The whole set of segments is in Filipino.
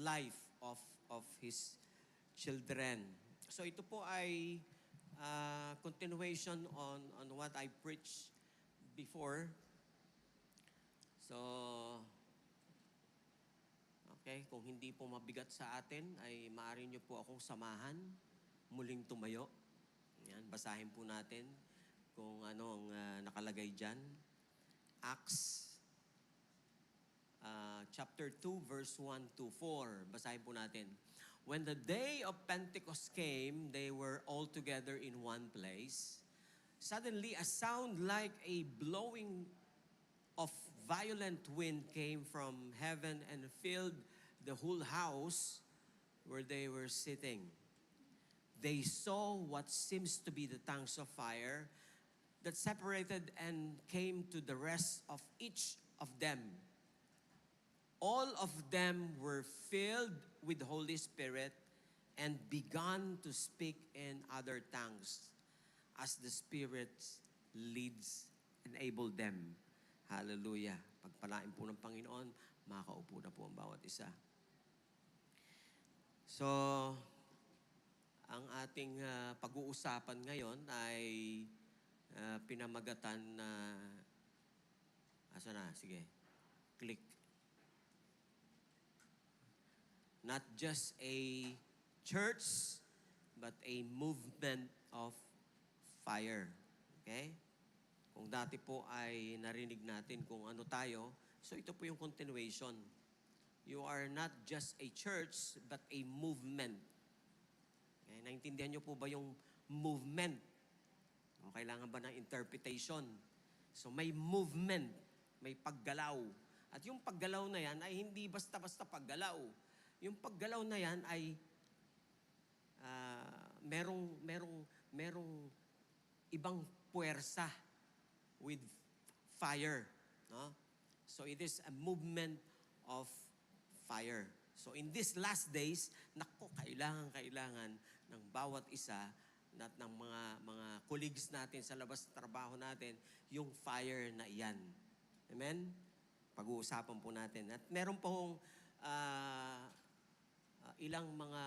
life of His children. So ito po ay continuation on what I preached before. So, okay, kung hindi po mabigat sa atin, ay maaari nyo po akong samahan, muling tumayo. Yan, basahin po natin kung ano ang nakalagay dyan. Acts chapter 2, verse 1 to 4. Basahin po natin. When the day of Pentecost came, they were all together in one place. Suddenly, a sound like a blowing of violent wind came from heaven and filled the whole house where they were sitting. They saw what seems to be the tongues of fire that separated and came to the rest of each of them. All of them were filled with the Holy Spirit and began to speak in other tongues as the Spirit leads, enabled them. Hallelujah. Pagpalain po ng Panginoon, makaupo na po ang bawat isa. So, ang ating pag-uusapan ngayon ay pinamagatan na, asa na? Sige, click. Not just a church, but a movement of fire. Okay? Kung dati po ay narinig natin kung ano tayo, so ito po yung continuation. You are not just a church, but a movement. Okay? Naintindihan niyo po ba yung movement? O kailangan ba ng interpretation? So may movement, may paggalaw. At yung paggalaw na yan ay hindi basta-basta paggalaw. Yung paggalaw na yan ay merong ibang puwersa with fire. No? So it is a movement of fire. So in these last days, kailangan ng bawat isa at ng mga colleagues natin sa labas ng trabaho natin, yung fire na iyan. Amen? Pag-uusapan po natin. At meron pong ilang mga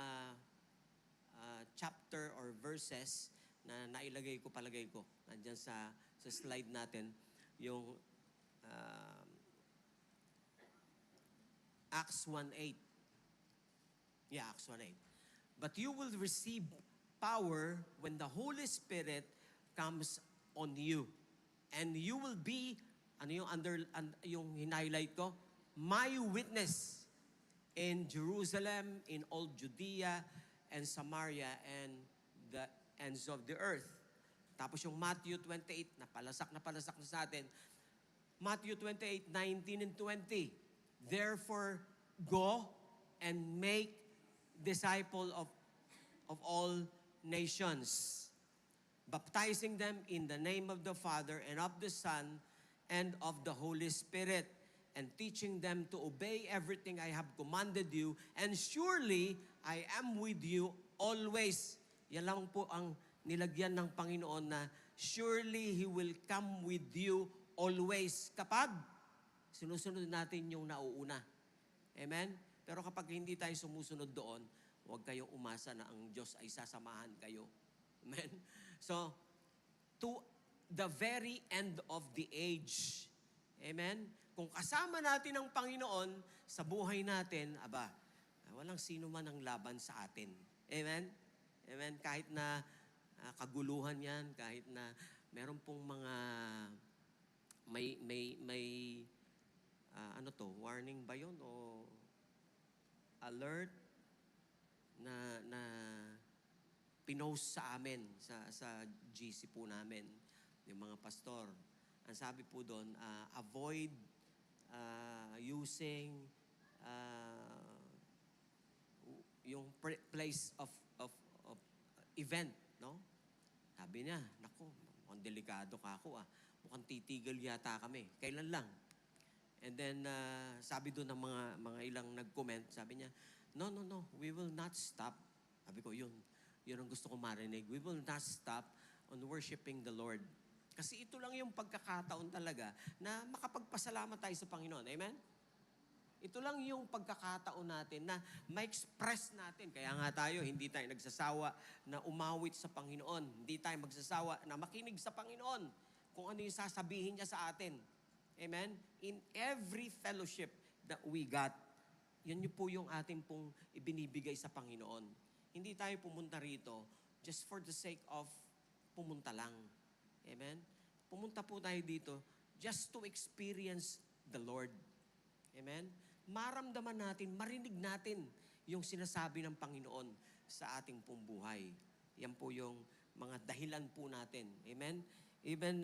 chapter or verses na nailagay ko, palagay ko. Nandyan sa slide natin, yung Acts 1:8. Yeah, Acts 1:8. But you will receive power when the Holy Spirit comes on you. And you will be, yung highlight ko, my witness in Jerusalem, in all Judea, and Samaria, and the ends of the earth. Tapos yung Matthew 28, napalasak na sa atin. Matthew 28:19 and 20. Therefore, go and make disciple of all nations, baptizing them in the name of the Father and of the Son and of the Holy Spirit, and teaching them to obey everything I have commanded you, and surely I am with you always. Yan lang po ang nilagyan ng Panginoon na surely He will come with you always kapag sinusunod natin yung nauuna. Amen? Pero kapag hindi tayo sumusunod doon, huwag kayong umasa na ang Diyos ay sasamahan kayo. Amen? So, to the very end of the age. Amen? Kung kasama natin ang Panginoon sa buhay natin, walang sino man ang laban sa atin. Amen? Amen? Kahit na kaguluhan yan, kahit na meron pong mga warning ba yun? O alert na pinost sa amin, sa GC po namin, yung mga pastor. Ang sabi po doon, avoid using yung place of event, no? Sabi niya, naku, mukhang delikado ka ako Mukhang titigil yata kami. Kailan lang? And then, sabi doon ng mga ilang nag-comment, sabi niya, no, we will not stop. Sabi ko, yun ang gusto ko marinig. We will not stop on worshiping the Lord. Kasi ito lang yung pagkakataon talaga na makapagpasalamat tayo sa Panginoon. Amen? Ito lang yung pagkakataon natin na ma-express natin. Kaya nga tayo, hindi tayo nagsasawa na umawit sa Panginoon. Hindi tayo magsasawa na makinig sa Panginoon kung ano yung sasabihin niya sa atin. Amen? In every fellowship that we got, yan yung po yung ating pong ibinibigay sa Panginoon. Hindi tayo pumunta rito just for the sake of pumunta lang. Amen? Pumunta po tayo dito just to experience the Lord. Amen? Maramdaman natin, marinig natin yung sinasabi ng Panginoon sa ating pong buhay. Yan po yung mga dahilan po natin. Amen? Even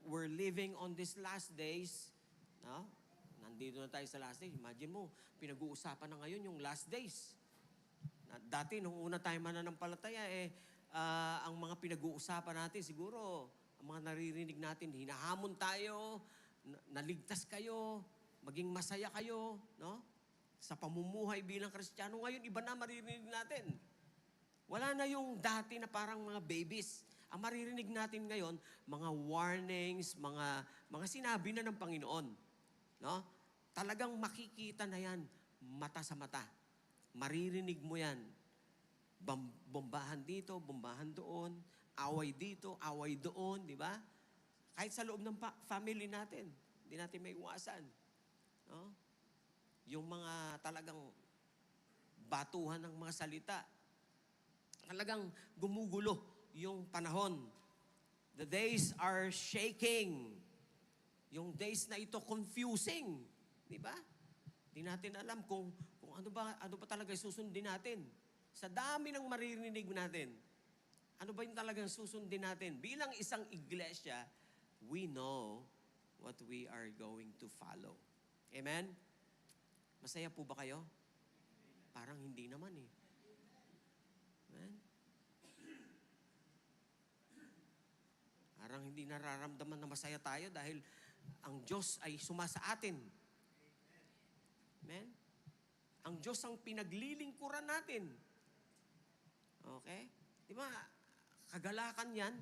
we're living on these last days, no? Nandito na tayo sa last days. Imagine mo, pinag-uusapan na ngayon yung last days. Dati, nung una tayo mananampalataya, ang mga pinag-uusapan natin, siguro, ang mga naririnig natin, hinahamon tayo, naligtas kayo, maging masaya kayo, no? Sa pamumuhay bilang Kristiyano. Ngayon, iba na maririnig natin. Wala na yung dati na parang mga babies. Ang maririnig natin ngayon, mga warnings, mga sinabi na ng Panginoon. No? Talagang makikita na yan, mata sa mata. Maririnig mo yan. Bombahan dito, bombahan doon, away dito, away doon, di ba? Kahit sa loob ng family natin, hindi natin may iwasan. No? Yung mga talagang batuhan ng mga salita, talagang gumugulo yung panahon. The days are shaking. Yung days na ito confusing. Di ba? Di natin alam kung ano ba talaga susundin natin. Sa dami ng maririnig natin, ano ba yung talagang susundin natin? Bilang isang iglesia, we know what we are going to follow. Amen? Masaya po ba kayo? Parang hindi naman eh. Amen? Parang hindi nararamdaman na masaya tayo dahil ang Diyos ay sumasa atin. Amen? Ang Diyos ang pinaglilingkuran natin. Okay? Di ba? Kagalakan yan.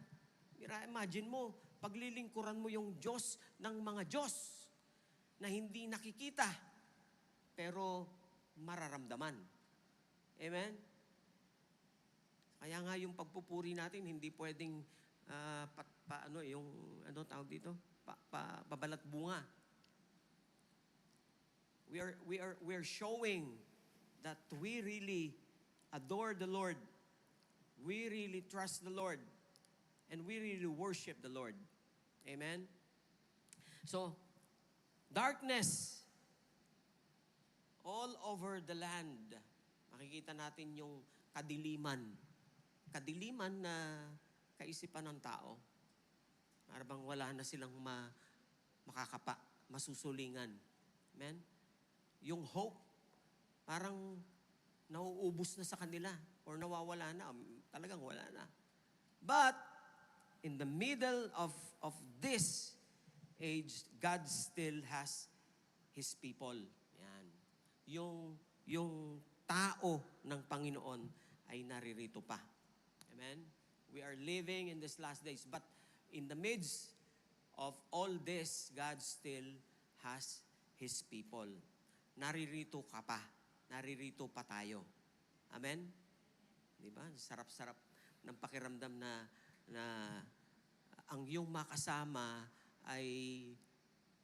Imagine mo, paglilingkuran mo yung Diyos ng mga Diyos na hindi nakikita, pero mararamdaman. Amen? Kaya nga yung pagpupuri natin, hindi pwedeng tawag dito? Pabalat bunga. We are showing that we really adore the Lord. We really trust the Lord. And we really worship the Lord. Amen? So, darkness all over the land. Makikita natin yung kadiliman. Kadiliman na kaisipan ng tao. Parang wala na silang makakapa, masusulingan. Amen? Yung hope, parang nauubos na sa kanila or nawawala na. Talagang wala na. But, in the middle of this age, God still has His people. Yan. Yung tao ng Panginoon ay naririto pa. Amen? We are living in these last days. But in the midst of all this, God still has His people. Naririto ka pa. Naririto pa tayo. Amen? Diba? Sarap-sarap ng pakiramdam na ang iyong makasama ay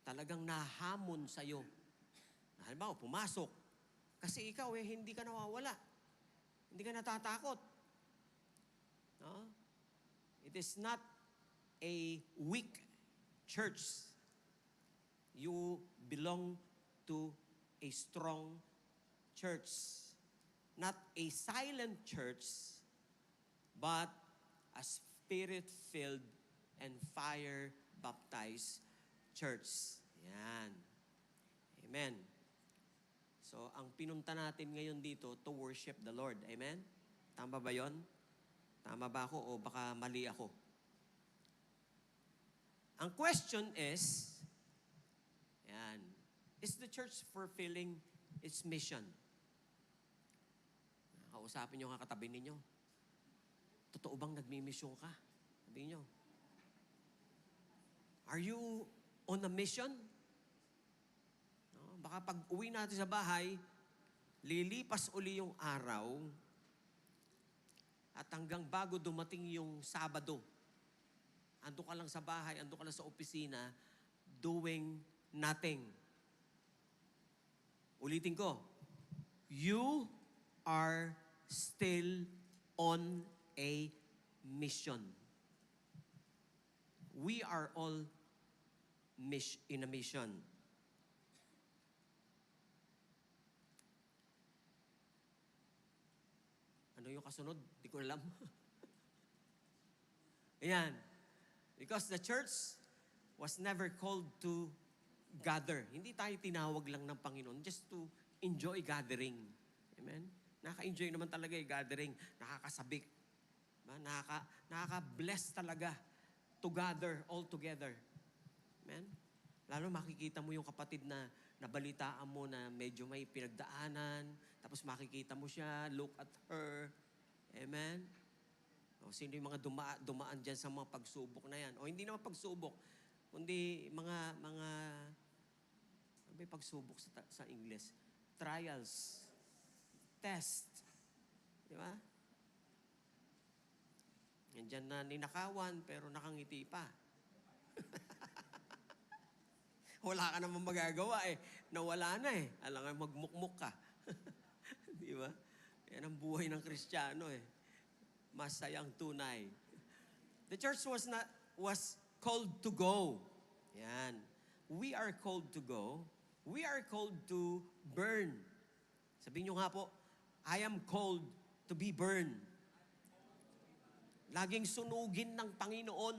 talagang nahamon sa'yo. Halimbawa, pumasok. Kasi ikaw hindi ka nawawala. Hindi ka natatakot. No? It is not a weak church. You belong to a strong church. Not a silent church, but a spirit-filled and fire-baptized church. Yan. Amen. So, ang pinunta natin ngayon dito to worship the Lord. Amen? Tama ba yon? Tama ba ako o baka mali ako? Ang question is, is the church fulfilling its mission? Kausapin nyo nga katabi ninyo. Totoo bang nagmi-mission ka? Sabi nyo. Are you on a mission? No? Baka pag uwi natin sa bahay, lilipas uli yung araw at hanggang bago dumating yung Sabado, ando ka lang sa bahay, ando ka lang sa opisina, doing nothing. Ulitin ko, you are still on a mission. We are all in a mission. Ano yung kasunod? Di ko alam. Ayan. Because the church was never called to gather. Hindi tayo tinawag lang ng Panginoon just to enjoy gathering. Amen? Nakaka-enjoy naman talaga yung gathering. Nakakasabik. Nakaka-bless talaga to gather all together. Amen? Lalo makikita mo yung kapatid na nabalitaan mo na medyo may pinagdaanan, tapos makikita mo siya, look at her. Amen? O, sino yung mga dumaan dyan sa mga pagsubok na yan? O hindi naman pagsubok, kundi ano ba yung pagsubok sa English? Trials. Test. Di ba? Yan dyan na ninakawan, pero nakangiti pa. Wala ka namang magagawa eh. Nawala na eh. Alam nga, magmukmuk ka. Di ba? Yan ang buhay ng Kristiyano eh. Masayang tunay. The church was called to go. Yan. We are called to go. We are called to burn. Sabihin nyo nga po, I am called to be burned. Laging sunugin ng Panginoon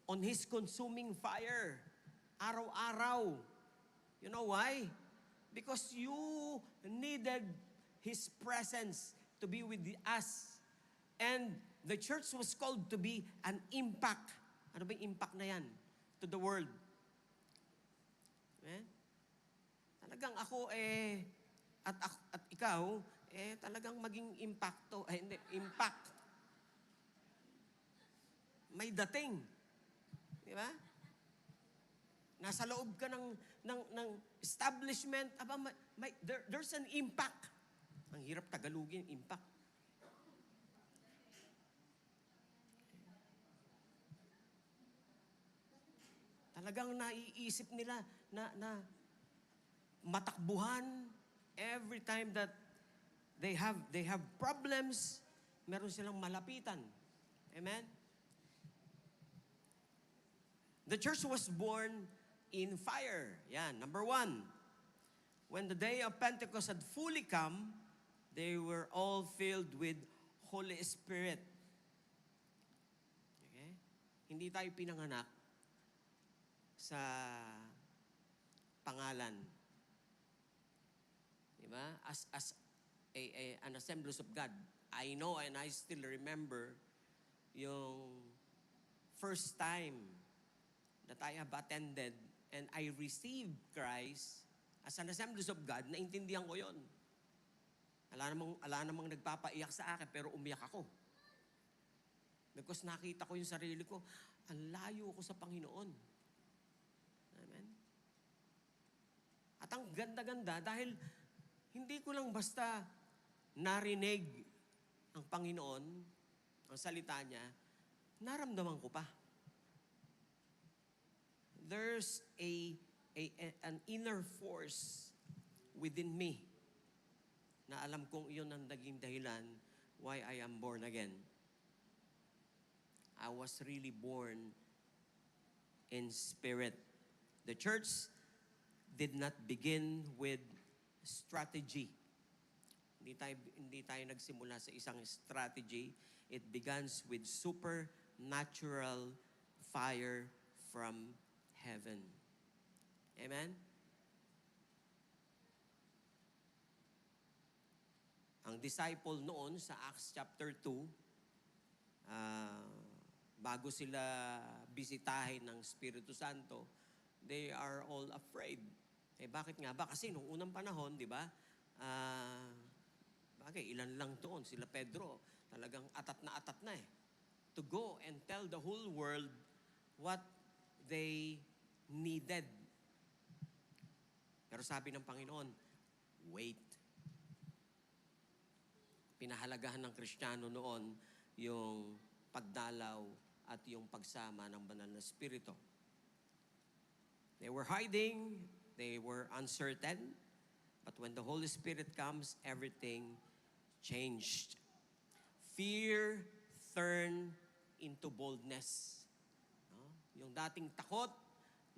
on His consuming fire. Araw-araw. You know why? Because you needed His presence to be with us. And the church was called to be an impact. Ano ba yung impact na yan? To the world. Amen? Talagang ako at ikaw, talagang maging impacto. Hindi, impact. May dating. Di ba? Nasa loob ka ng establishment, there's an impact. Ang hirap tagalugin, impact. Talagang naiisip nila na matakbuhan every time that they have problems, meron silang malapitan. Amen? The church was born in fire. Yan, number 1. When the day of Pentecost had fully come, they were all filled with Holy Spirit. Okay? Hindi tayo pinanganak sa pangalan. Diba? As an assemblies of God. I know and I still remember yung first time that I have attended and I received Christ as an assemblies of God, naintindihan ko yon. Ala namang nagpapaiyak sa akin, pero umiyak ako. Because nakita ko yung sarili ko, ang layo ko sa Panginoon. Amen? At ang ganda-ganda, dahil hindi ko lang basta narinig ang Panginoon, ang salita niya, naramdaman ko pa. There's an inner force within me na alam kong iyon ang naging dahilan why I am born again. I was really born in spirit. The church did not begin with strategy. Hindi tayo nagsimula sa isang strategy. It begins with supernatural fire from heaven. Amen? Ang disciple noon sa Acts chapter 2, bago sila bisitahin ng Espiritu Santo, they are all afraid. Bakit nga ba? Kasi nung unang panahon, di ba, ilan lang doon, sila Pedro, talagang atat na to go and tell the whole world what they needed. Pero sabi ng Panginoon, wait. Pinahalagahan ng Kristiyano noon yung pagdalaw at yung pagsama ng banal na Espiritu. They were hiding, they were uncertain, but when the Holy Spirit comes, everything changed. Fear turned into boldness. No? Yung dating takot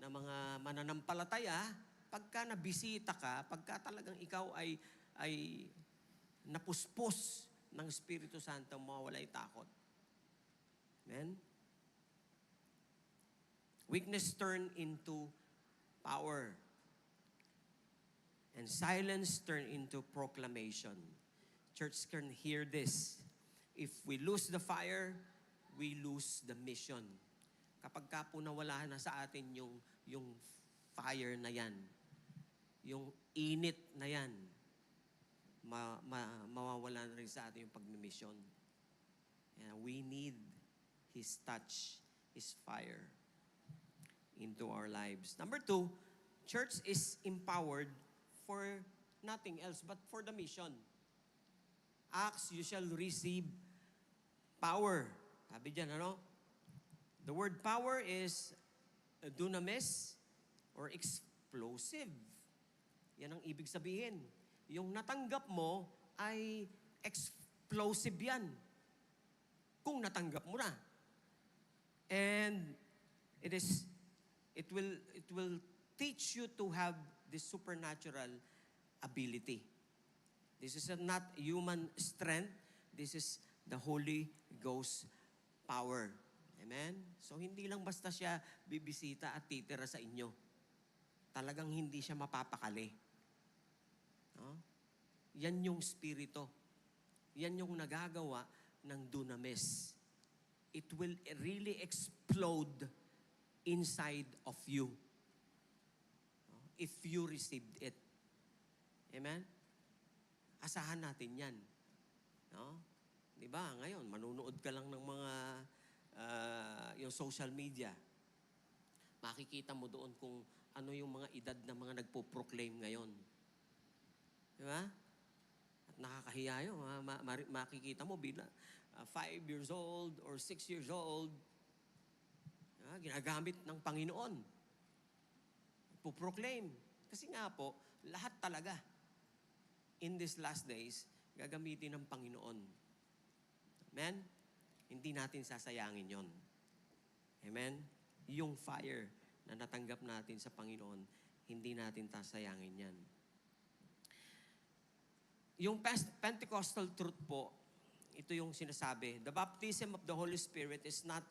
na mga mananampalataya, pagka nabisita ka, pagka talagang ikaw ay napuspos ng Espiritu Santo, mawawala yung takot. Amen? Weakness turned into power. And silence turned into proclamation. Church can hear this. If we lose the fire, we lose the mission. Kapag ka po nawala na sa atin yung fire na yan, yung init na yan, mawawala na rin sa atin yung pagmimission. And we need His touch, His fire into our lives. Number 2, church is empowered for nothing else but for the mission. Acts, you shall receive power. Sabi dyan, ano? The word power is dunamis or explosive. Yan ang ibig sabihin. Yung natanggap mo ay explosive yan. Kung natanggap mo na. And it will teach you to have this supernatural ability. This is not human strength. This is the Holy Ghost power. Amen? So hindi lang basta siya bibisita at titira sa inyo. Talagang hindi siya mapapakali. No? Yan yung spirito. Yan yung nagagawa ng dunamis. It will really explode inside of you. No? If you received it. Amen? Asahan natin yan. No? Di ba? Ngayon, manunood ka lang ng mga yung social media. Makikita mo doon kung ano yung mga edad na mga nagpo-proclaim ngayon. Di ba? At nakakahiya yun. Makikita mo bilang 5 years old or 6 years old, ginagamit ng Panginoon. Po-proclaim. Kasi nga po, lahat talaga in these last days, gagamitin ng Panginoon. Amen? Hindi natin sasayangin yon. Amen? Yung fire na natanggap natin sa Panginoon, hindi natin sasayangin yan. Yung Pentecostal truth po, ito yung sinasabi, the baptism of the Holy Spirit is not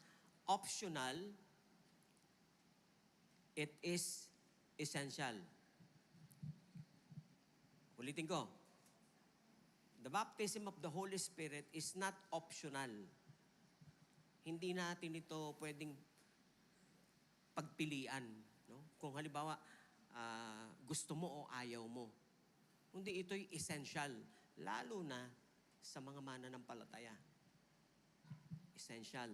optional, it is essential. Ulitin ko. The baptism of the Holy Spirit is not optional. Hindi natin ito pwedeng pagpilian. No? Kung halimbawa, gusto mo o ayaw mo. Kundi ito'y essential. Lalo na sa mga mananampalataya. Essential.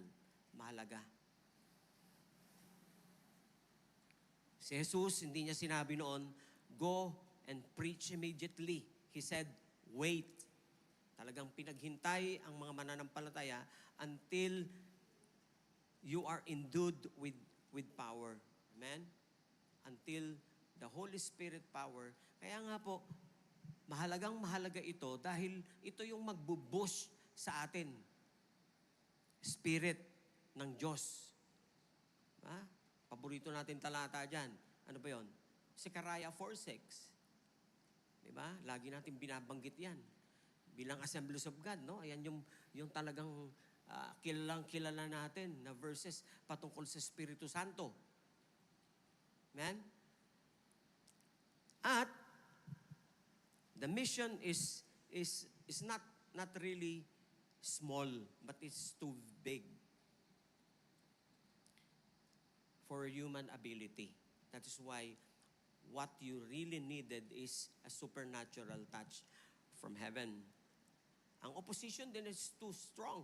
Mahalaga. Si Jesus, hindi niya sinabi noon, go and preach immediately. He said, wait. Talagang pinaghintay ang mga mananampalataya until you are endued with power. Amen? Until the Holy Spirit power. Kaya nga po, mahalaga ito dahil ito yung magbubush sa atin. Spirit ng Diyos. Ha? Paborito natin talata dyan. Ano ba yun? Zechariah 4:6. Diba? Lagi natin binabanggit yan. Bilang Assemblies of God, no? Ayan yung talagang kilalang-kilala natin na verses patungkol sa Espiritu Santo. Amen? At the mission is not really small, but it's too big for human ability. That is why what you really needed is a supernatural touch from heaven. Ang opposition din is too strong.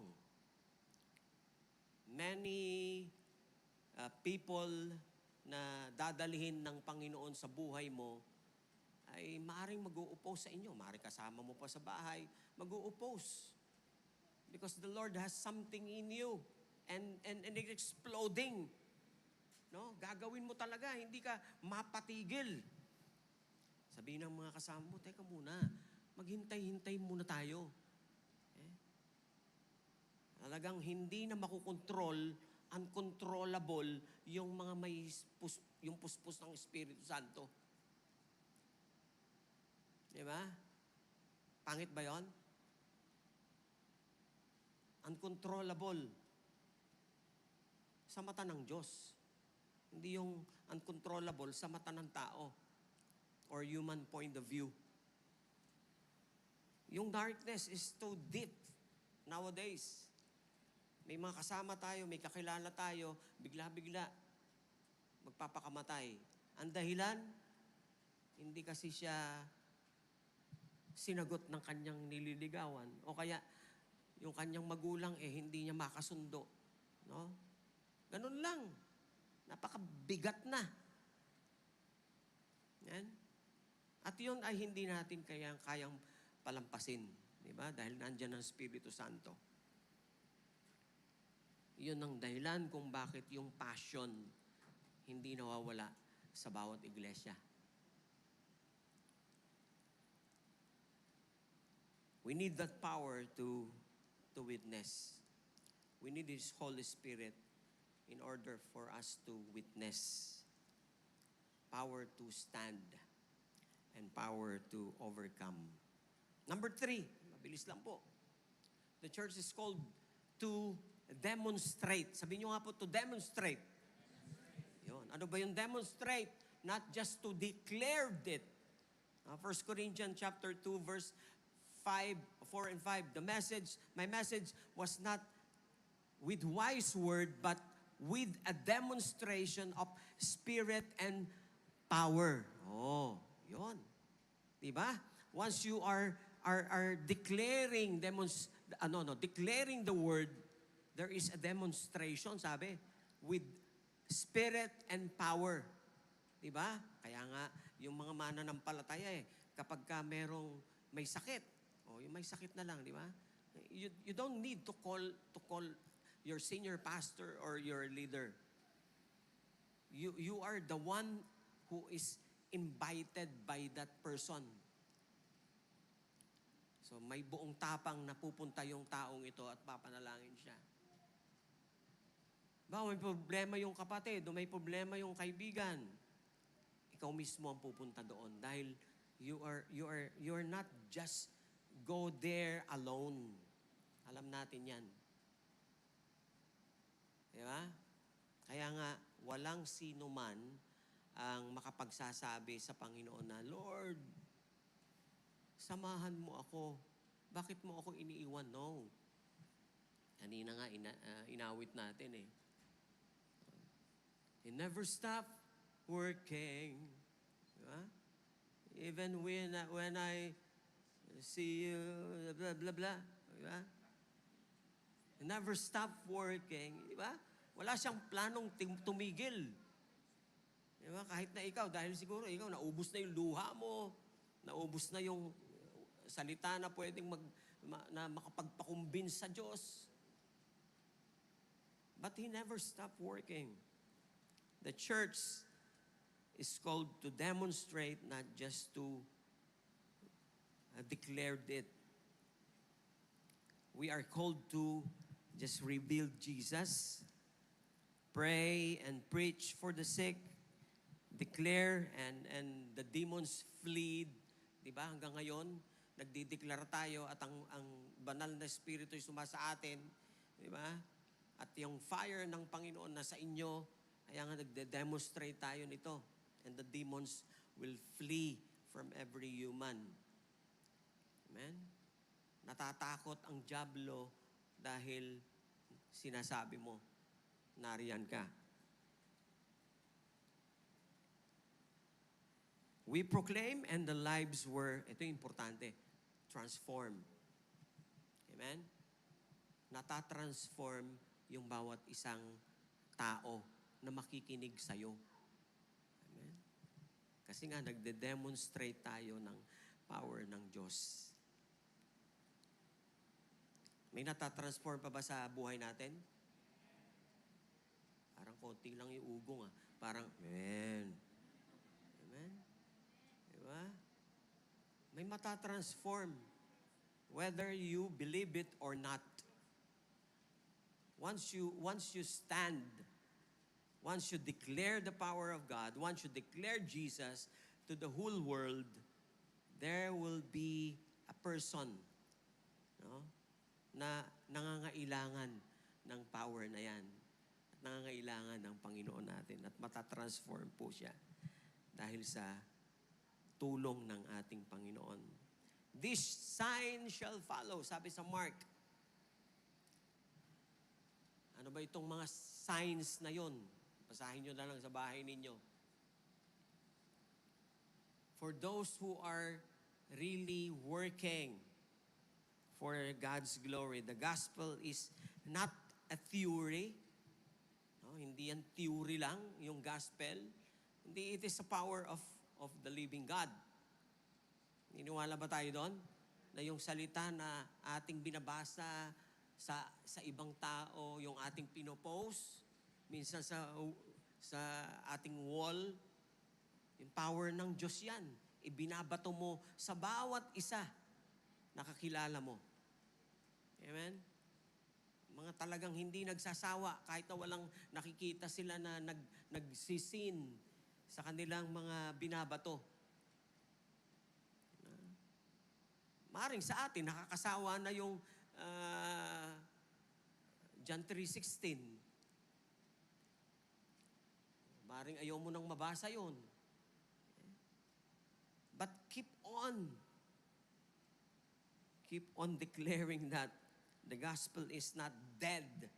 Many people na dadalhin ng Panginoon sa buhay mo ay maaring mag-o-oppose sa inyo. Maaring kasama mo pa sa bahay, mag-o-oppose. Because the Lord has something in you and it's exploding. No? Gagawin mo talaga, hindi ka mapatigil. Sabihin ng mga kasama mo, teka muna, maghintay-hintay muna tayo. Talagang hindi na makukontrol, uncontrollable yung mga yung puspos ng Espiritu Santo. Di ba? Pangit ba yon? Uncontrollable sa mata ng Diyos. Hindi yung uncontrollable sa mata ng tao or human point of view. Yung darkness is too deep nowadays. May mga kasama tayo, may kakilala tayo, bigla-bigla magpapakamatay. Ang dahilan, hindi kasi siya sinagot ng kanyang nililigawan o kaya yung kanyang magulang hindi niya makasundo. No? Ganun lang. Napakabigat na. Yan. At yun ay hindi natin kayang palampasin. Diba? Dahil nandyan ang Espiritu Santo. Yun ang dahilan kung bakit yung passion hindi nawawala sa bawat iglesia. We need that power to witness. We need His Holy Spirit in order for us to witness. Power to stand and power to overcome. Number 3, mabilis lang po. The church is called to demonstrate. Sabihin nyo nga po, to demonstrate. Yun. Ano ba yung demonstrate? Not just to declare it. 1 Corinthians chapter 2, verse 4 and 5. My message was not with wise word, but with a demonstration of spirit and power. Oh, yun. Diba? Once you are declaring declaring the word, there is a demonstration, sabi, with spirit and power. Diba? Kaya nga, yung mga mananampalataya kapag ka may sakit, yung may sakit na lang, di ba? You don't need to call your senior pastor or your leader. You are the one who is invited by that person. So may buong tapang na pupunta yung taong ito at papanalangin siya. May problema yung kapatid, may problema yung kaibigan. Ikaw mismo ang pupunta doon dahil you are not just go there alone. Alam natin yan. Di ba? Kaya nga, walang sino man ang makapagsasabi sa Panginoon na, Lord, samahan mo ako. Bakit mo ako iniiwan? No. Kanina nga, inawit natin He never stop working. Diba? Even when I see you, blah, blah, blah. Diba? He never stop working. Diba? Wala siyang planong tumigil. Diba? Kahit na ikaw, dahil siguro ikaw, naubos na yung luha mo, naubos na yung salita na pwedeng na makapagpakumbins sa Diyos. But He never stopped working. The church is called to demonstrate, not just to declare it. We are called to just reveal Jesus, pray and preach for the sick, declare and the demons flee. Diba? Hanggang ngayon, nagdideklara tayo at ang banal na Espiritu ay sumasa atin. Diba? At yung fire ng Panginoon na sa inyo, kaya nga nagde-demonstrate tayo nito. And the demons will flee from every human. Amen? Natatakot ang dyablo dahil sinasabi mo, nariyan ka. We proclaim and the lives were, ito yung importante, transformed. Amen? Natatransform yung bawat isang tao na makikinig sa'yo. Amen? Kasi nga, nagde-demonstrate tayo ng power ng Diyos. May natatransform pa ba sa buhay natin? Parang konti lang yung ugong ah. Parang, amen. Amen? Diba? May matatransform. Whether you believe it or not. Once you stand, once you declare the power of God, once you declare Jesus to the whole world, there will be a person, no, na nangangailangan ng power na yan. At nangangailangan ng Panginoon natin. At matatransform po siya dahil sa tulong ng ating Panginoon. This sign shall follow, sabi sa Mark. Ano ba itong mga signs na yon? Basahin nyo na lang sa bahay ninyo. For those who are really working for God's glory, the gospel is not a theory. No, hindi yan theory lang, yung gospel. Hindi, it is the power of the living God. Niniwala ba tayo doon? Na yung salita na ating binabasa sa ibang tao, yung ating pinopost, minsan sa ating wall, yung power ng Diyos yan. Ibinabato mo sa bawat isa nakakilala mo. Amen? Mga talagang hindi nagsasawa kahit na walang nakikita sila na nagsisin sa kanilang mga binabato. Maring sa atin, nakakasawa na yung John 3:16. Maring ayaw mo nang mabasa yun. But keep on declaring that the gospel is not dead.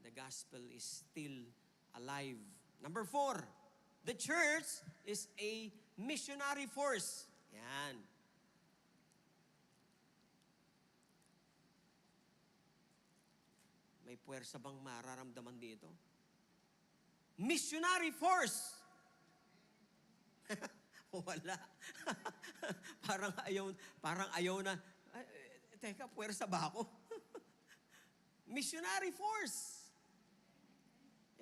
The gospel is still alive. Number 4, the church is a missionary force. Yan. May puwersa bang mararamdaman dito? Missionary force! Wala. parang ayaw na, teka, puwersa ba ako? Missionary force!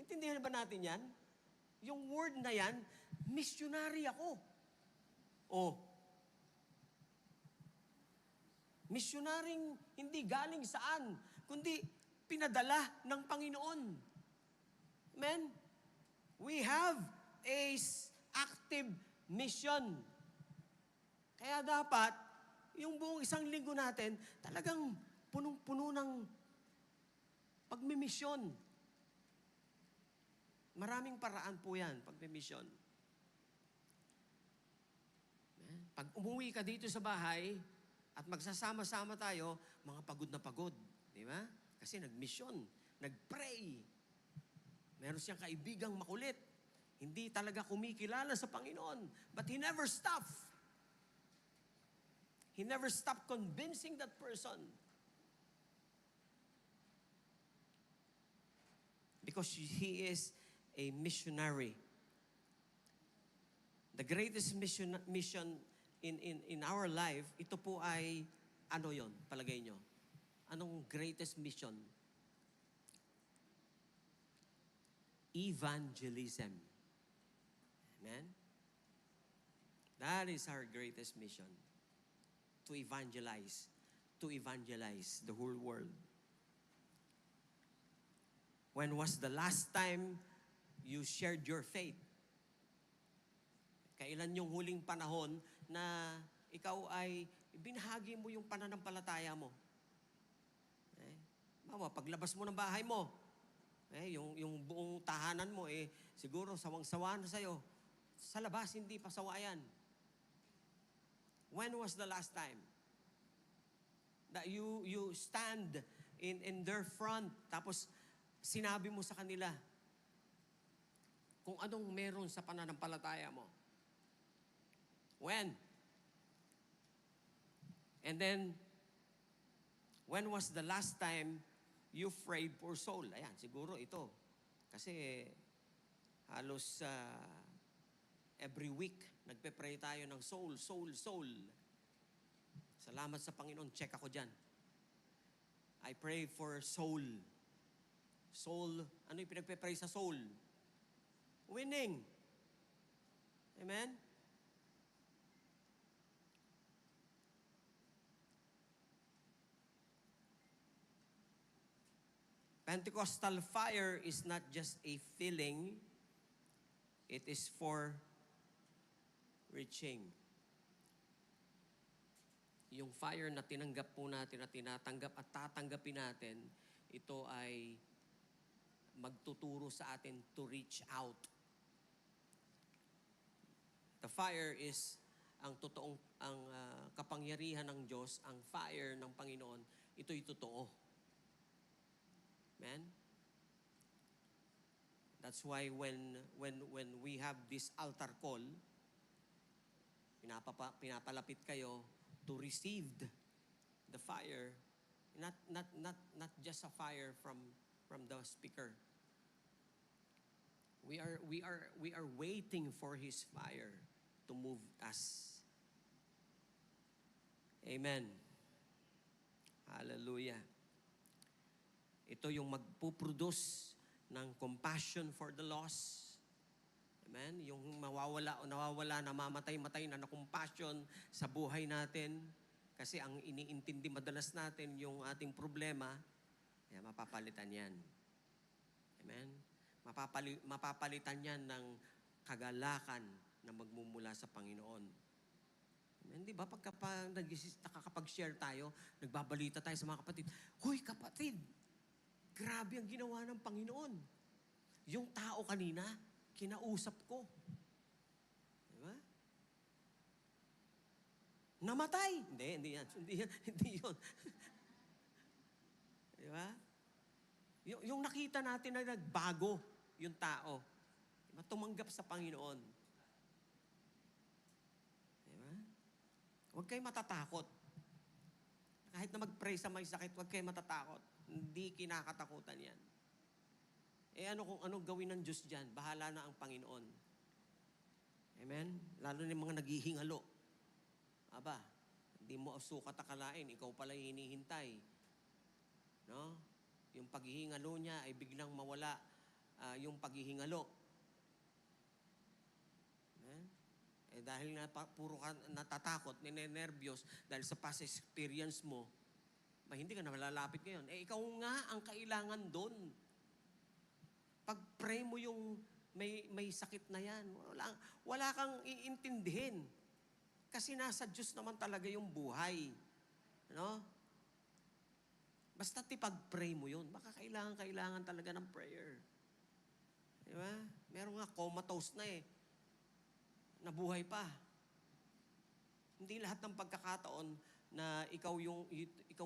Intindihan ba natin yan? Yung word na yan, missionary ako. Oh. Missionaring hindi galing saan, kundi pinadala ng Panginoon. Amen? We have a active mission. Kaya dapat, yung buong isang linggo natin, talagang punong-puno ng pagmimisyon. Maraming paraan po yan, pagmimisyon. Pag umuwi ka dito sa bahay, at magsasama-sama tayo, mga pagod na pagod. Di ba? Kasi nag-mission, nag-pray. Meron siyang kaibigang makulit. Hindi talaga kumikilala sa Panginoon. But he never stopped. He never stopped convincing that person. Because he is a missionary. The greatest mission in our life, ito po ay, ano yon? Palagay nyo? Anong greatest mission? Evangelism. Amen? That is our greatest mission. To evangelize. To evangelize the whole world. When was the last time you shared your faith? Kailan yung huling panahon na ikaw ay binahagi mo yung pananampalataya mo? Paglabas mo ng bahay mo, yung buong tahanan mo, siguro sawang-sawa na sa'yo. Sa labas, hindi pa sawa yan. When was the last time that you stand in their front, tapos sinabi mo sa kanila kung anong meron sa pananampalataya mo? When? And then, when was the last time you prayed for soul? Ayan, siguro ito. Kasi halos Every week, nagpe-pray tayo ng soul, soul, soul. Salamat sa Panginoon, check ako dyan. I pray for soul. Soul, ano yung pinagpe-pray sa soul? Winning. Amen? Pentecostal fire is not just a feeling, it is for reaching. Yung fire na tinanggap po natin at tinatanggap at tatanggapin natin, ito ay magtuturo sa atin to reach out. The fire is ang totoong kapangyarihan ng Diyos, ang fire ng Panginoon, ito'y totoo. Amen? That's why when we have this altar call, pinapalapit kayo to receive the fire, not just a fire from the speaker. We are waiting for His fire to move us. Amen. Hallelujah. Ito yung magpuproduce ng compassion for the lost. Amen? Yung nawawala, namamatay-matay na compassion sa buhay natin. Kasi ang iniintindi madalas natin yung ating problema, kaya mapapalitan yan. Amen? Mapapalitan yan ng kagalakan na magmumula sa Panginoon. Amen? Di ba? Nakakapag-share tayo, nagbabalita tayo sa mga kapatid, "Hoy kapatid, grabe ang ginawa ng Panginoon. Yung tao kanina, kinausap ko. Diba? Namatay. Hindi yan. Diba? Yung nakita natin na nagbago yung tao. Diba? Tumanggap sa Panginoon. Diba? Huwag kayo matatakot. Kahit na mag-pray sa may sakit, huwag kayo matatakot. Hindi kinakatakutan yan. Ano kung anong gawin ng Diyos dyan? Bahala na ang Panginoon. Amen? Lalo na yung mga naghihingalo. Aba, hindi mo sukat akalain, ikaw pala hinihintay. No? Yung paghihingalo niya ay biglang mawala yung paghihingalo. Amen? Dahil nga puro ka natatakot, ninenervyos, dahil sa past experience mo, hindi ka na malalapit ngayon. Ikaw nga ang kailangan doon. Pag-pray mo yung may sakit na yan, wala kang iintindihin. Kasi nasa Diyos naman talaga yung buhay. No? Basta pag-pray mo yun, baka kailangan talaga ng prayer. Di ba? Meron nga comatose na nabuhay pa. Hindi lahat ng pagkakataon na ikaw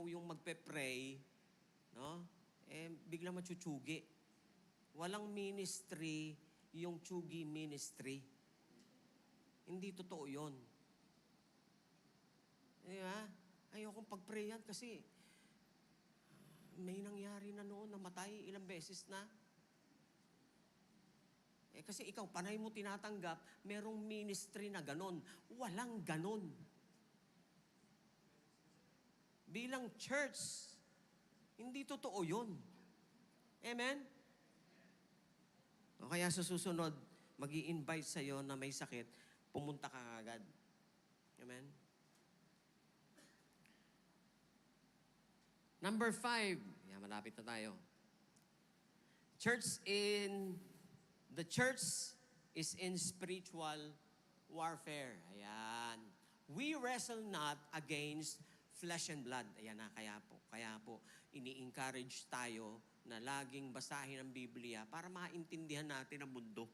yung magpe-pray, no? Biglang machuchugi. Walang ministry yung chugi ministry. Hindi totoo yun. Diba? Ayokong pag-pray yan kasi may nangyari na noon, namatay ilang beses na. Kasi ikaw, panay mo tinatanggap, merong ministry na ganon. Walang ganon. Bilang church, hindi totoo yun. Amen? O kaya sa susunod, mag-i-invite sa'yo na may sakit, pumunta ka agad. Amen? Number 5. Yan, malapit na tayo. The church is in spiritual warfare. Ayan. We wrestle not against flesh and blood. Ayan na, kaya po, ini-encourage tayo na laging basahin ang Biblia para maintindihan natin ang mundo.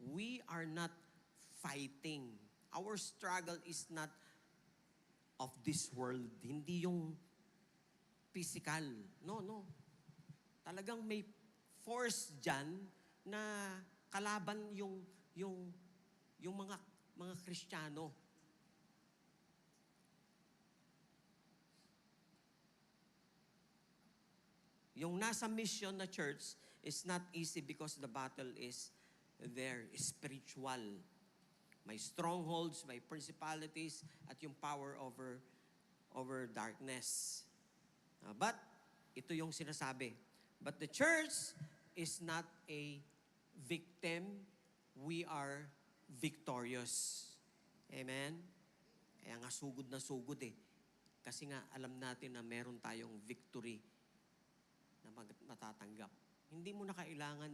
We are not fighting. Our struggle is not of this world. Hindi yung physical. No. Talagang may force dyan na kalaban yung mga Kristiyano. Yung nasa mission na church is not easy because the battle is there, spiritual. May strongholds, may principalities, at yung power over darkness. But, ito yung sinasabi. But the church is not a victim. We are victorious. Amen? Kaya nga sugod na sugod eh. Kasi nga alam natin na meron tayong victory na matatanggap. Hindi mo na kailangan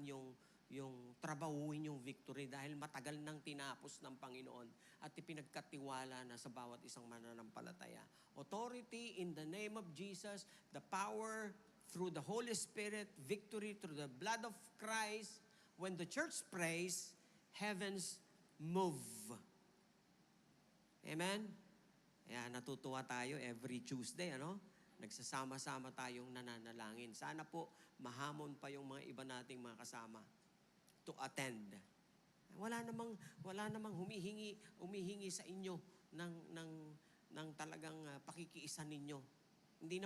yung trabahuin yung victory dahil matagal nang tinapos ng Panginoon at ipinagkatiwala na sa bawat isang mananampalataya. Authority in the name of Jesus, the power through the Holy Spirit, victory through the blood of Christ. When the church prays, heavens move. Amen? Kaya natutuwa tayo every Tuesday, ano? Nagsasama-sama tayong nananalangin. Sana po mahamon pa yung mga iba nating mga kasama to attend. Wala namang humihingi sa inyo ng talagang pakikiisa ninyo. Hindi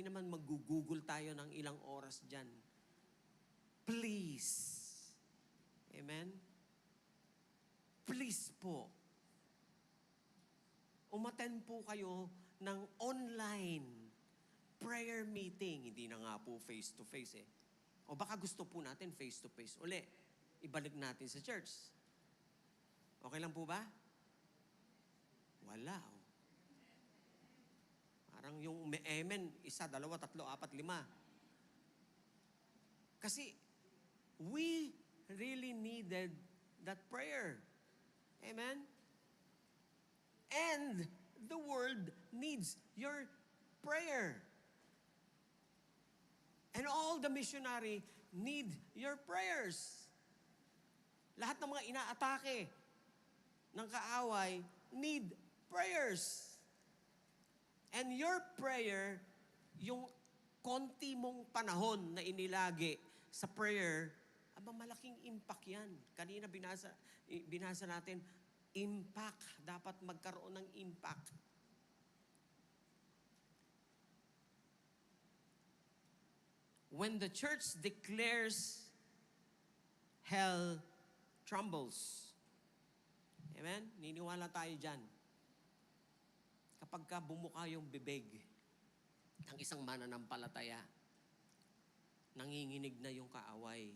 naman mag-google tayo ng ilang oras diyan. Please. Amen. Please po. Umattend po kayo ng online prayer meeting. Hindi na nga po face-to-face eh. O baka gusto po natin face-to-face. Uli, ibalik natin sa church. Okay lang po ba? Wala. Oh. Parang yung amen, 1, 2, 3, 4, 5. Kasi we really needed that prayer. Amen? And the world needs your prayer. And all the missionary need your prayers. Lahat ng mga inaatake ng kaaway need prayers. And your prayer, yung konti mong panahon na inilagi sa prayer, malaking impact yan. Kanina binasa natin, impact. Dapat magkaroon ng impact. When the church declares, hell trembles. Amen? Niniwala tayo dyan. Kapag ka bumuka yung bibig ng isang mananampalataya, nanginginig na yung kaaway.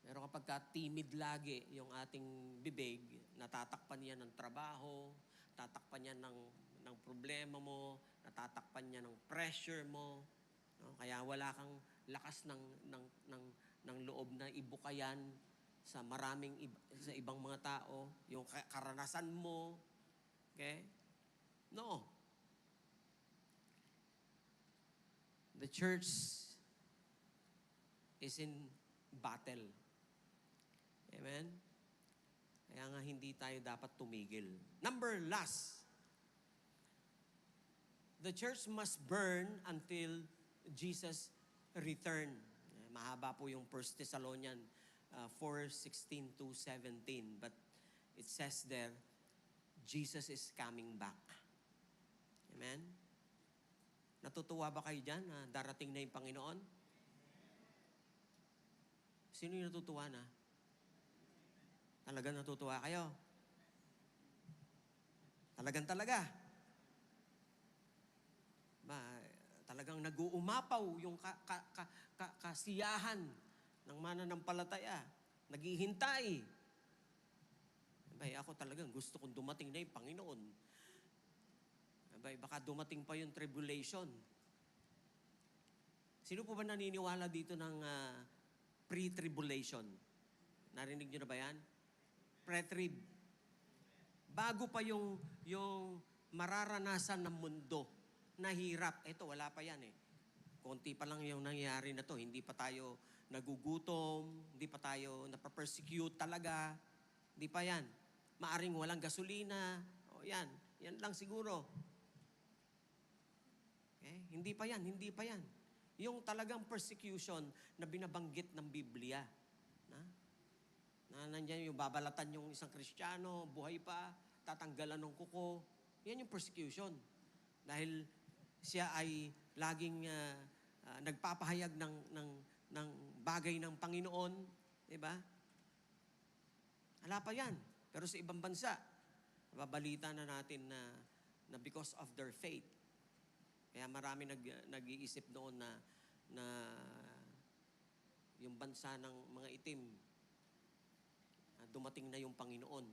Pero kapag ka timid lagi yung ating bibig, natatakpan yan ng trabaho, tatakpan yan ng problema mo, natatakpan niya ng pressure mo, no? Kaya wala kang lakas ng loob na ibukayan sa sa ibang mga tao, yung karanasan mo. Okay? No. The church is in battle. Amen? Kaya nga hindi tayo dapat tumigil. Last. The church must burn until Jesus return. Mahaba po yung 1 Thessalonians 4:16 to 17. But it says there, Jesus is coming back. Amen? Natutuwa ba kayo dyan na darating na yung Panginoon? Sino yung natutuwa na? Talagang natutuwa kayo? Talaga. Talagang nag-uumapaw yung kasiyahan ng mananampalataya. Naghihintay. Ako talagang gusto kong dumating na yung Panginoon. Baka dumating pa yung tribulation. Sino po ba naniniwala dito ng pre-tribulation? Narinig nyo na ba yan? Pre-trib. Bago pa yung mararanasan ng mundo na hirap. Ito, wala pa yan eh. Konti pa lang yung nangyayari na to. Hindi pa tayo nagugutom, hindi pa tayo napapersecute talaga. Hindi pa yan. Maaring walang gasolina. O yan. Yan lang siguro. Okay? Hindi pa yan. Yung talagang persecution na binabanggit ng Biblia. Na nandiyan yung babalatan yung isang Kristiyano, buhay pa, tatanggalan ng kuko. Yan yung persecution. Dahil siya ay laging nagpapahayag ng bagay ng Panginoon, di ba? Wala pa yan. Pero sa ibang bansa, babalita na natin na because of their faith. Kaya marami nag-iisip noon na yung bansa ng mga itim, dumating na yung Panginoon.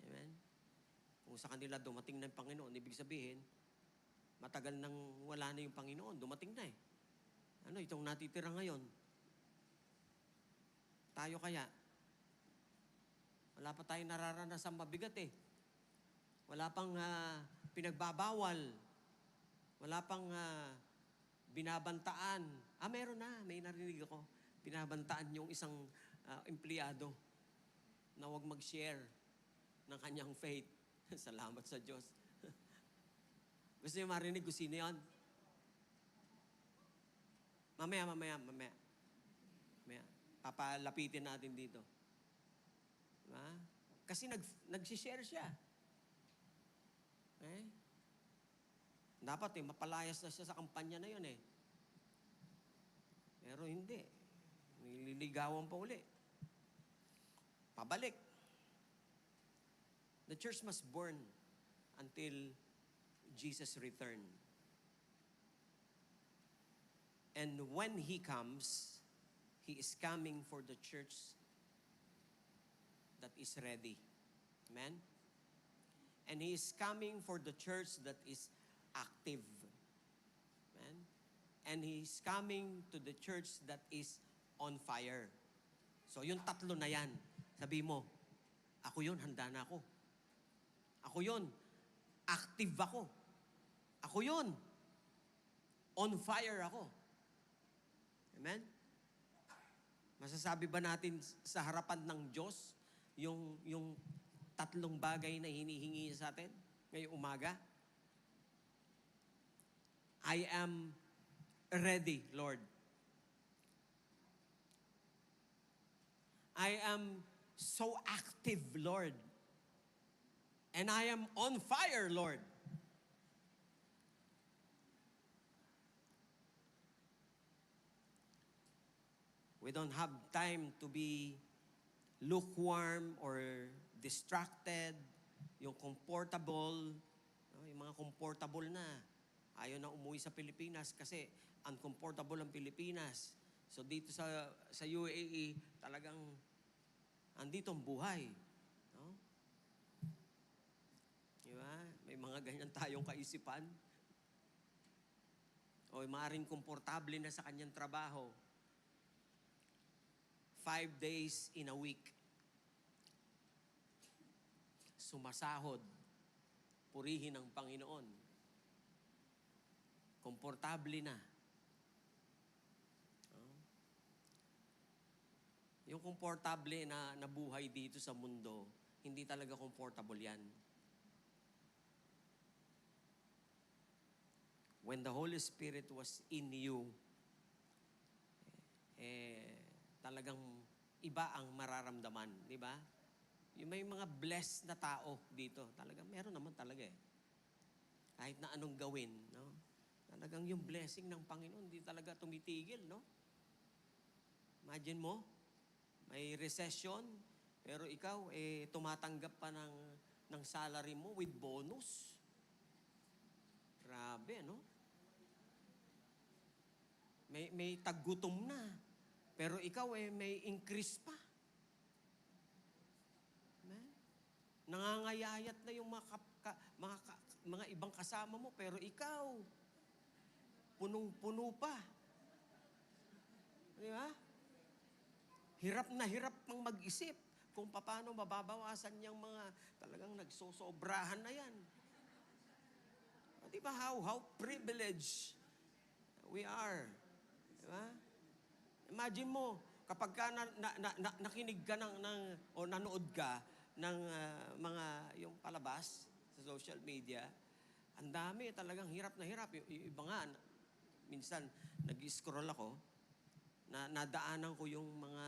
Amen? Kung sa kanila dumating na yung Panginoon, ibig sabihin, matagal nang wala na yung Panginoon. Dumating na eh. Ano, itong natitira ngayon? Tayo kaya? Wala pa tayong nararanasang mabigat eh. Wala pang pinagbabawal. Wala pang binabantaan. Meron na. May narinig ako. Binabantaan yung isang empleyado na huwag mag-share ng kanyang faith. Salamat sa Diyos. Gusto niyo marinig kung sino yun? Mamaya. Papalapitin natin dito. Diba? Kasi nagsishare siya. Eh? Dapat mapalayas na siya sa kampanya na yun eh. Pero hindi. Nililigawan pa uli. Pabalik. The church must burn until Jesus return. And when He comes, He is coming for the church that is ready. Amen? And He is coming for the church that is active. Amen? And He is coming to the church that is on fire. So yung tatlo na yan, sabi mo, ako yun, handa na ako. Ako yun, active ako. Ako yun, on fire ako. Amen? Masasabi ba natin sa harapan ng Diyos yung tatlong bagay na hinihingi sa atin ngayong umaga? I am ready, Lord. I am so active, Lord. And I am on fire, Lord. We don't have time to be lukewarm or distracted, yung comfortable, yung mga comfortable na. Ayaw na umuwi sa Pilipinas kasi uncomfortable ang Pilipinas. So dito sa UAE, talagang andito ang buhay. No? Diba? May mga ganyan tayong kaisipan. O maaaring komportable na sa kanyang trabaho. 5 days in a week. Sumasahod. Purihin ang Panginoon. Komportable na. Yung komportable na buhay dito sa mundo, hindi talaga comfortable yan. When the Holy Spirit was in you, talagang iba ang mararamdaman, di ba? Yung may mga blessed na tao dito, talagang meron naman talaga eh. Kahit na anong gawin, no? Talagang yung blessing ng Panginoon, hindi talaga tumitigil, no? Imagine mo, may recession, pero ikaw, tumatanggap pa ng salary mo with bonus. Grabe, no? May taggutom na. Pero ikaw, may increase pa. Amen? Nangangayayat na yung mga ibang kasama mo, pero ikaw, punong-puno pa. Di ba? Hirap na hirap pang mag-isip kung paano mababawasan niyang mga talagang nagsosobrahan na yan. Di ba how privileged we are? Di ba? Imagine mo, kapag ka nakinig ka o nanood ka ng mga yung palabas sa social media, ang dami talagang hirap na hirap. Yung iba nga, minsan nag-scroll ako, nadaanan ko yung mga,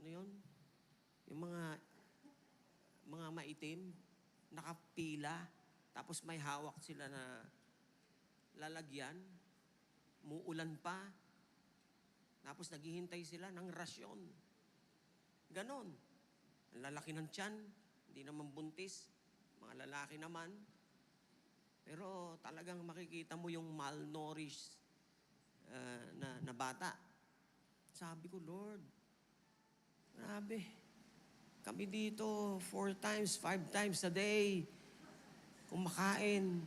yung mga maitim, nakapila, tapos may hawak sila na lalagyan, muulan pa, tapos naghihintay sila ng rasyon. Ganon. Ang lalaki ng tiyan, hindi naman buntis. Mga lalaki naman. Pero talagang makikita mo yung malnourished na bata. Sabi ko, Lord, grabe. Kami dito 4 times, 5 times a day. Kumakain.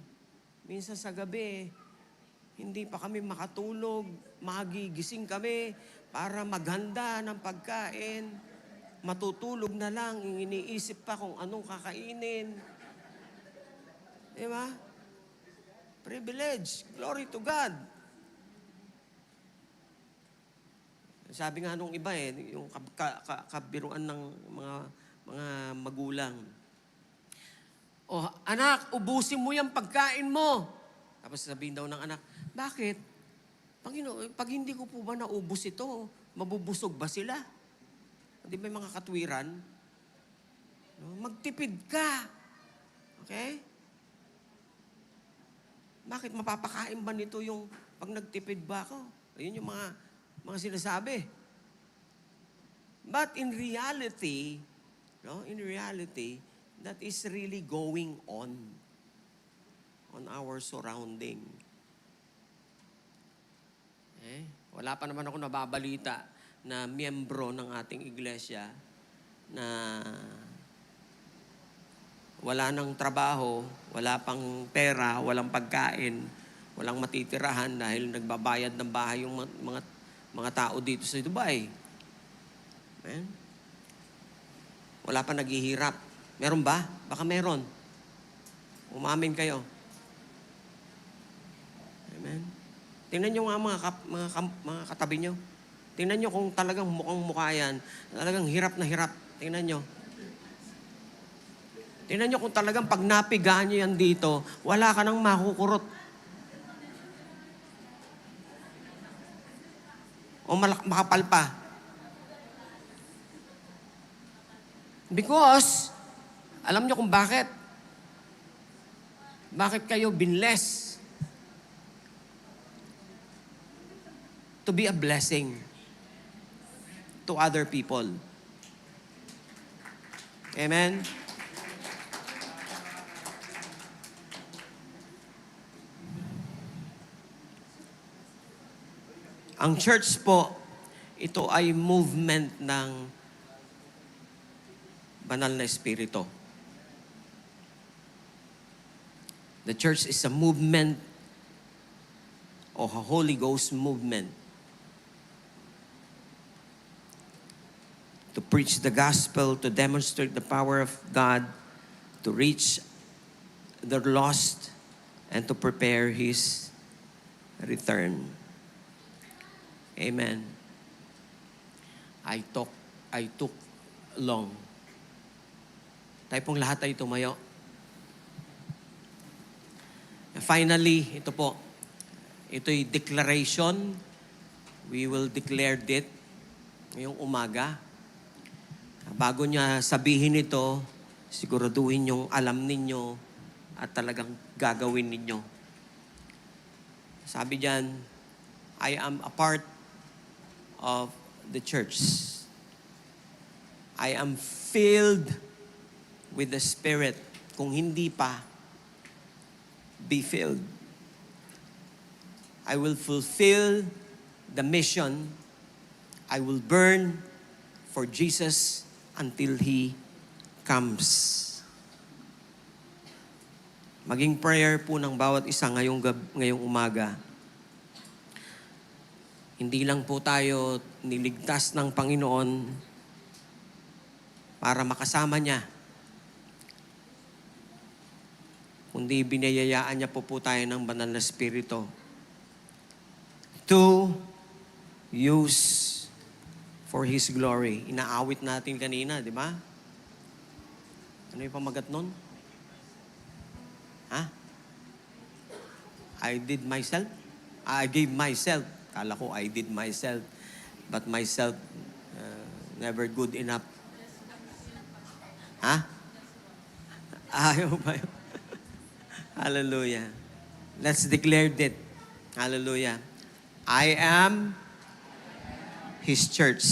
Minsan sa gabi, hindi pa kami makatulog. Magigising kami para maghanda ng pagkain. Matutulog na lang, iniisip pa kung anong kakainin. Di ba? Privilege. Glory to God. Sabi nga nung iba yung kabiruan ng mga magulang. Oh, anak, ubusin mo yung pagkain mo. Tapos sabihin daw ng anak, bakit? Panginoon, pag hindi ko po ba naubos ito, mabubusog ba sila? Di ba yung mga katwiran? No? Magtipid ka. Okay? Bakit mapapakain ba nito yung pag nagtipid ba ako? Ayun yung mga sinasabi. But in reality, that is really going on our surrounding. Wala pa naman ako nababalita na miyembro ng ating iglesia na wala nang trabaho, wala pang pera, walang pagkain, walang matitirahan dahil nagbabayad ng bahay yung mga tao dito sa Dubai. Amen? Wala pa naghihirap. Meron ba? Baka meron. Umamin kayo. Amen? Tingnan nyo nga mga katabi nyo. Tingnan nyo kung talagang mukhang mukha yan. Talagang hirap na hirap. Tingnan nyo. Tingnan nyo kung talagang pag napigaan nyo yan dito, wala ka nang makukurot. O makapal pa. Because, alam nyo kung bakit? Bakit kayo binless? To be a blessing to other people. Amen? Ang church po, ito ay movement ng banal na espiritu. The church is a movement o a Holy Ghost movement to preach the gospel, to demonstrate the power of God, to reach the lost, and to prepare His return. Amen. I took long. Tayo pong lahat ay tumayo. And finally, ito po. Ito'y declaration. We will declare it ngayong umaga. Bago niya sabihin ito, siguraduhin yung alam ninyo at talagang gagawin ninyo. Sabi diyan, I am a part of the church. I am filled with the Spirit. Kung hindi pa, be filled. I will fulfill the mission. I will burn for Jesus until He comes. Maging prayer po ng bawat isa ngayong umaga. Hindi lang po tayo niligtas ng Panginoon para makasama niya, kundi binayayaan niya po tayo ng banal na espiritu to use for His glory. Inaawit natin kanina, di ba? Ano yung pamagat nun? Ha? I did myself? I gave myself. Kala ko I did myself. But myself, never good enough. Ha? Ayaw ba yun? Hallelujah. Let's declare that. Hallelujah. I am His church.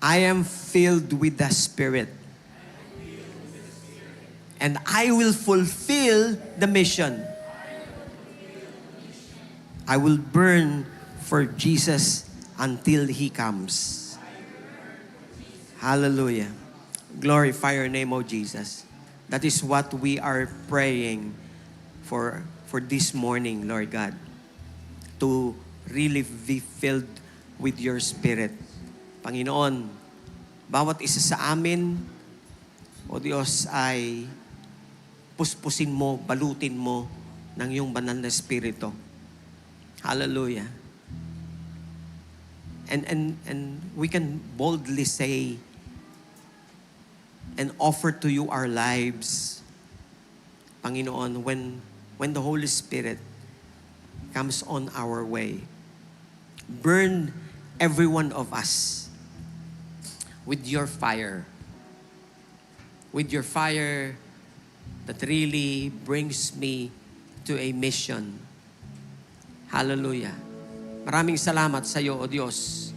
I am filled with the Spirit. And I will fulfill the mission. I will burn for Jesus until He comes. Hallelujah. Glorify your name, O Jesus. That is what we are praying for this morning, Lord God. To really be filled with your Spirit. Panginoon, bawat isa sa amin, O Diyos, ay puspusin mo, balutin mo ng iyong banal na Espiritu. Hallelujah. And we can boldly say and offer to you our lives, Panginoon, when the Holy Spirit comes on our way. Burn every one of us with your fire. With your fire that really brings me to a mission. Hallelujah. Maraming salamat sa iyo, O Diyos,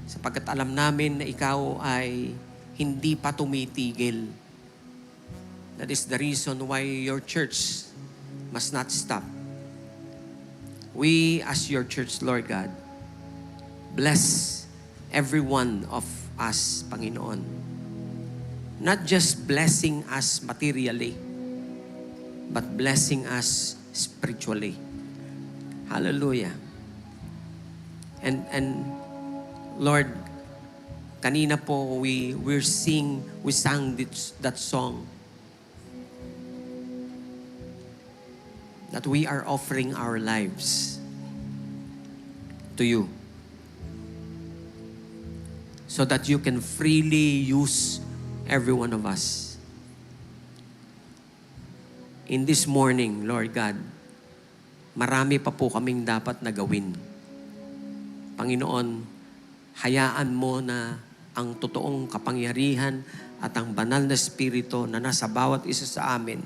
sapagkat alam namin na Ikaw ay hindi pa tumitigil. That is the reason why your church must not stop. We, as your church, Lord God, bless every one of us, Panginoon. Not just blessing us materially, but blessing us spiritually. Hallelujah. And Lord, kanina po we sang that song that we are offering our lives to you so that you can freely use every one of us. In this morning, Lord God, marami pa po kaming dapat na gawin. Panginoon, hayaan mo na ang totoong kapangyarihan at ang banal na Espiritu na nasa bawat isa sa amin,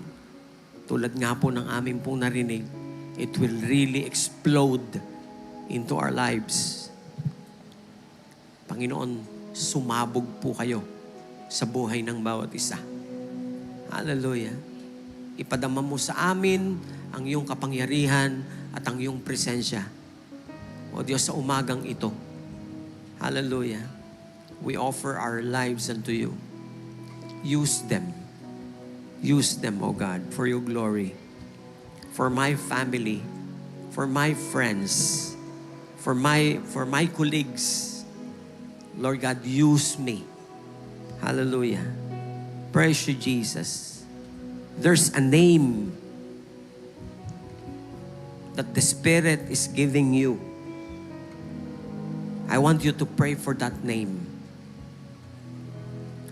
tulad nga po ng aming pong narinig, it will really explode into our lives. Panginoon, sumabog po kayo sa buhay ng bawat isa. Hallelujah. Ipadama mo sa amin ang iyong kapangyarihan at ang iyong presensya. O Diyos, sa umagang ito, hallelujah, we offer our lives unto you. Use them. Use them, O God, for your glory. For my family, for my friends, for my colleagues. Lord God, use me. Hallelujah. Praise you, Jesus. There's a name that the Spirit is giving you. I want you to pray for that name.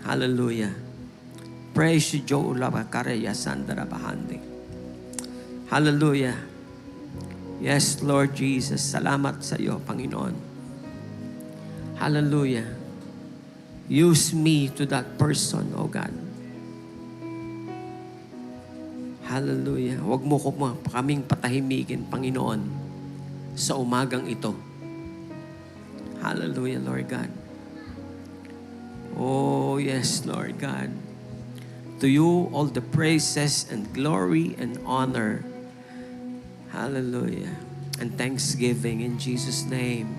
Hallelujah. Praise you, Joe Lavacareya Sandra Bahandi. Hallelujah. Yes, Lord Jesus. Salamat sa iyo, Panginoon. Hallelujah. Use me to that person, O God. Hallelujah. Huwag mo kaming patahimikin, Panginoon, sa umagang ito. Hallelujah, Lord God. Oh, yes, Lord God. To you, all the praises and glory and honor. Hallelujah. And thanksgiving in Jesus' name.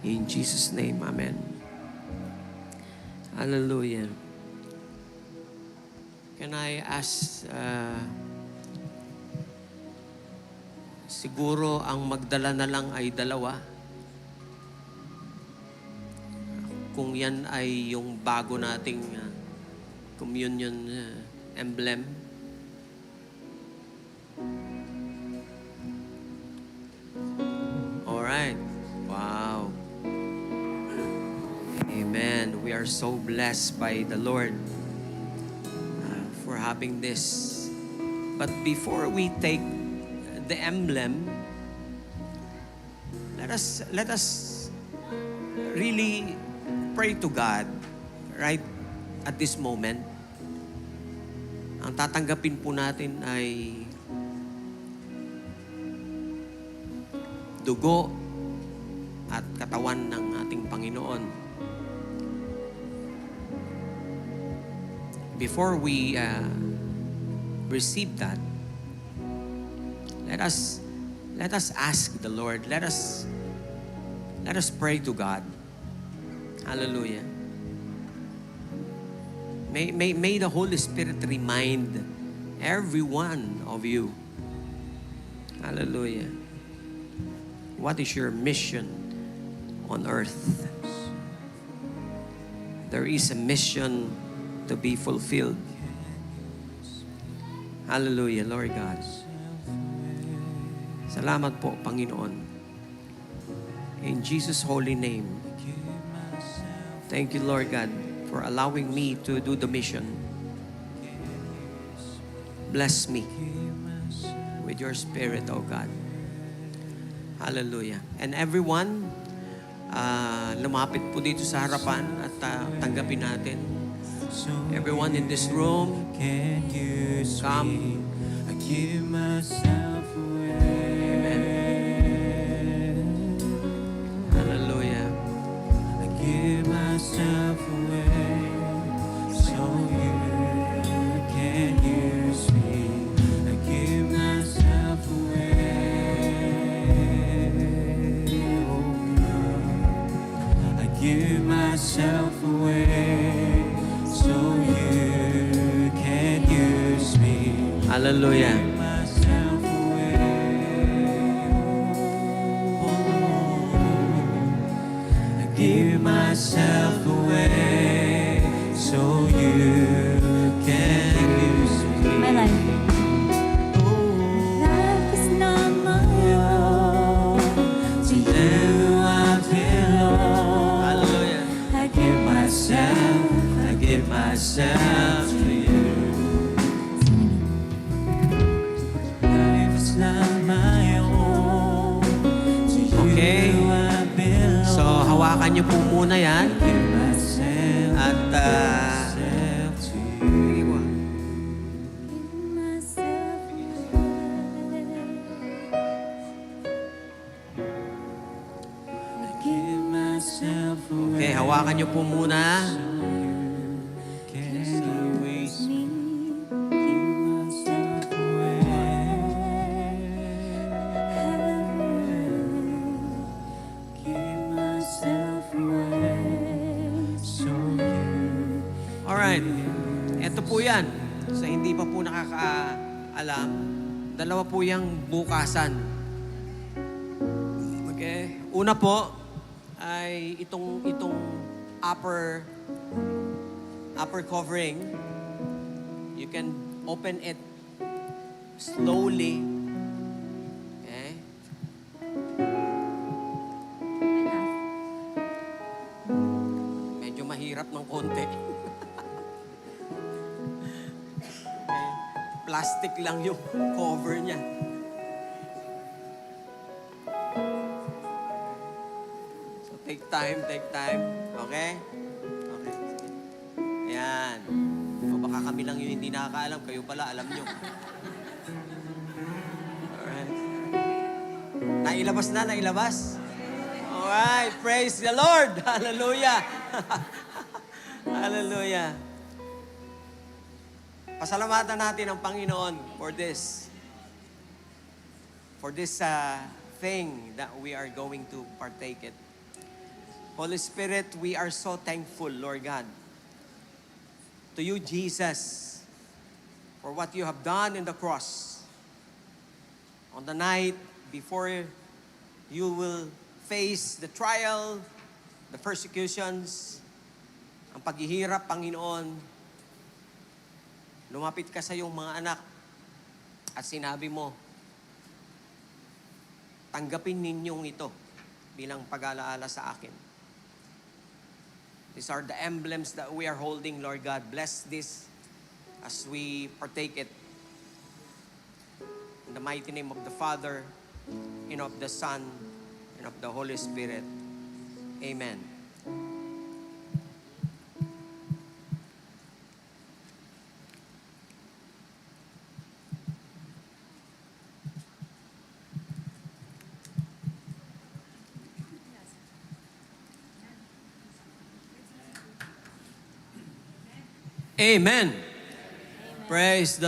In Jesus' name, amen. Hallelujah. Can I ask, siguro ang magdala na lang ay dalawa. Kung yan ay yung bago nating communion emblem. Alright. Wow. Amen. We are so blessed by the Lord for having this. But before we take the emblem, let us really pray to God right at this moment. Ang tatanggapin po natin ay dugo at katawan ng ating Panginoon. before we receive that, let us ask the Lord. Let us pray to God. Hallelujah. May the Holy Spirit remind every one of you. Hallelujah. What is your mission on earth? There is a mission to be fulfilled. Hallelujah, Lord God. Salamat po, Panginoon. In Jesus' holy name. Thank you, Lord God, for allowing me to do the mission. Bless me with your Spirit, oh God. Hallelujah. And everyone, lumapit po dito sa harapan at tanggapin natin. Everyone in this room, come. I give myself away. Amen. Hallelujah. I give myself away so you can use me. I give myself away. Oh God. I give myself away so you can use me. Hallelujah. Myself away. I give myself away so you can use me. My life. Life is not my own. To you I belong. Hallelujah. I give myself to you. Life is not my own. To Okay. you I belong. So, hawakan niyo po muna yan. Give myself, At, myself to you. sige po. Give myself away. I give myself away. Okay, hawakan niyo po muna. Can use me. Give myself away. Give myself away. So you Alright. Ito po yan. Sa hindi pa po nakakaalam, dalawa po yung bukasan. Okay? Una po ay itong upper covering. You can open it slowly. Okay? Medyo mahirap ng konti. Okay? Plastic lang yung cover niya. So take time. Okay? Okay. Ayan. O baka kami lang yung hindi nakakaalam. Kayo pala, alam nyo. Alright. Nailabas? Alright. Praise the Lord. Hallelujah. Hallelujah. Pasalamatan natin ang Panginoon for this thing that we are going to partake it. Holy Spirit, we are so thankful, Lord God, to you, Jesus, for what you have done in the cross. On the night before you will face the trial, the persecutions, ang paghihirap, Panginoon, lumapit ka sa iyong mga anak at sinabi mo, tanggapin ninyong ito bilang pag-alaala sa akin. These are the emblems that we are holding, Lord God. Bless this as we partake it. In the mighty name of the Father, and of the Son, and of the Holy Spirit. Amen. Amen. Praise the